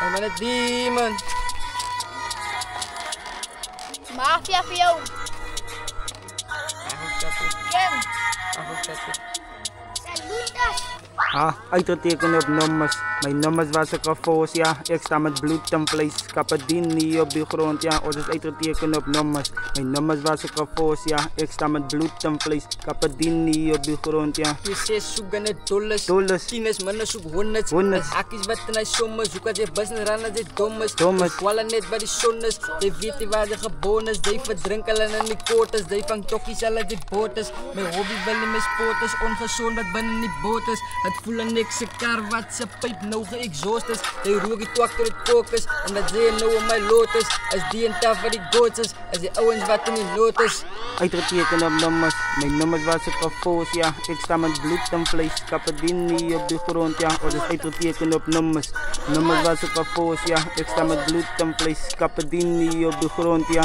Hey man, het demon. Mafia voor jou. Ken. Salutas. Uitgetekend op nummers. Mijn nummers was ik gefoos, ja. Ik sta met bloed en vlees. Kapadini op de grond, ja. Ons is uitgetekend op nummers. Mijn nummers was ik gefoos, ja. Ik sta met bloed en vlees. Kapadini op de grond, ja. Je zes zoeken het dollars. Tieners, mannen zoek honderd. Hakjes wat en hij sommers. Zoek als je best en ran als je dommers. Kwallen net bij die zonnes. Die weten waar de geboren is. Die verdrinken en die koortes. Die vangt tokkies al die boters. Mijn hobby wel in mijn sporters. Ongezond wat binnen die boters. Het voelen niks, ze kar wat ze pijp. Nou ge-exhaust is. Die rook die twakker het kokes. En dat zie je nou in mijn lotus. Als die en taf van die goats is. Als die ouwens wat in die lotus. Uitgetekend op nummers. Mijn nummers was ik gefoos, ja. Ik sta met bloed en vlees. Kapadini op de grond, ja. Ons is uitgetekend op nummers. Nummers was ik gefoos, ja. Ik sta met bloed en vlees. Kapadini op de grond, ja.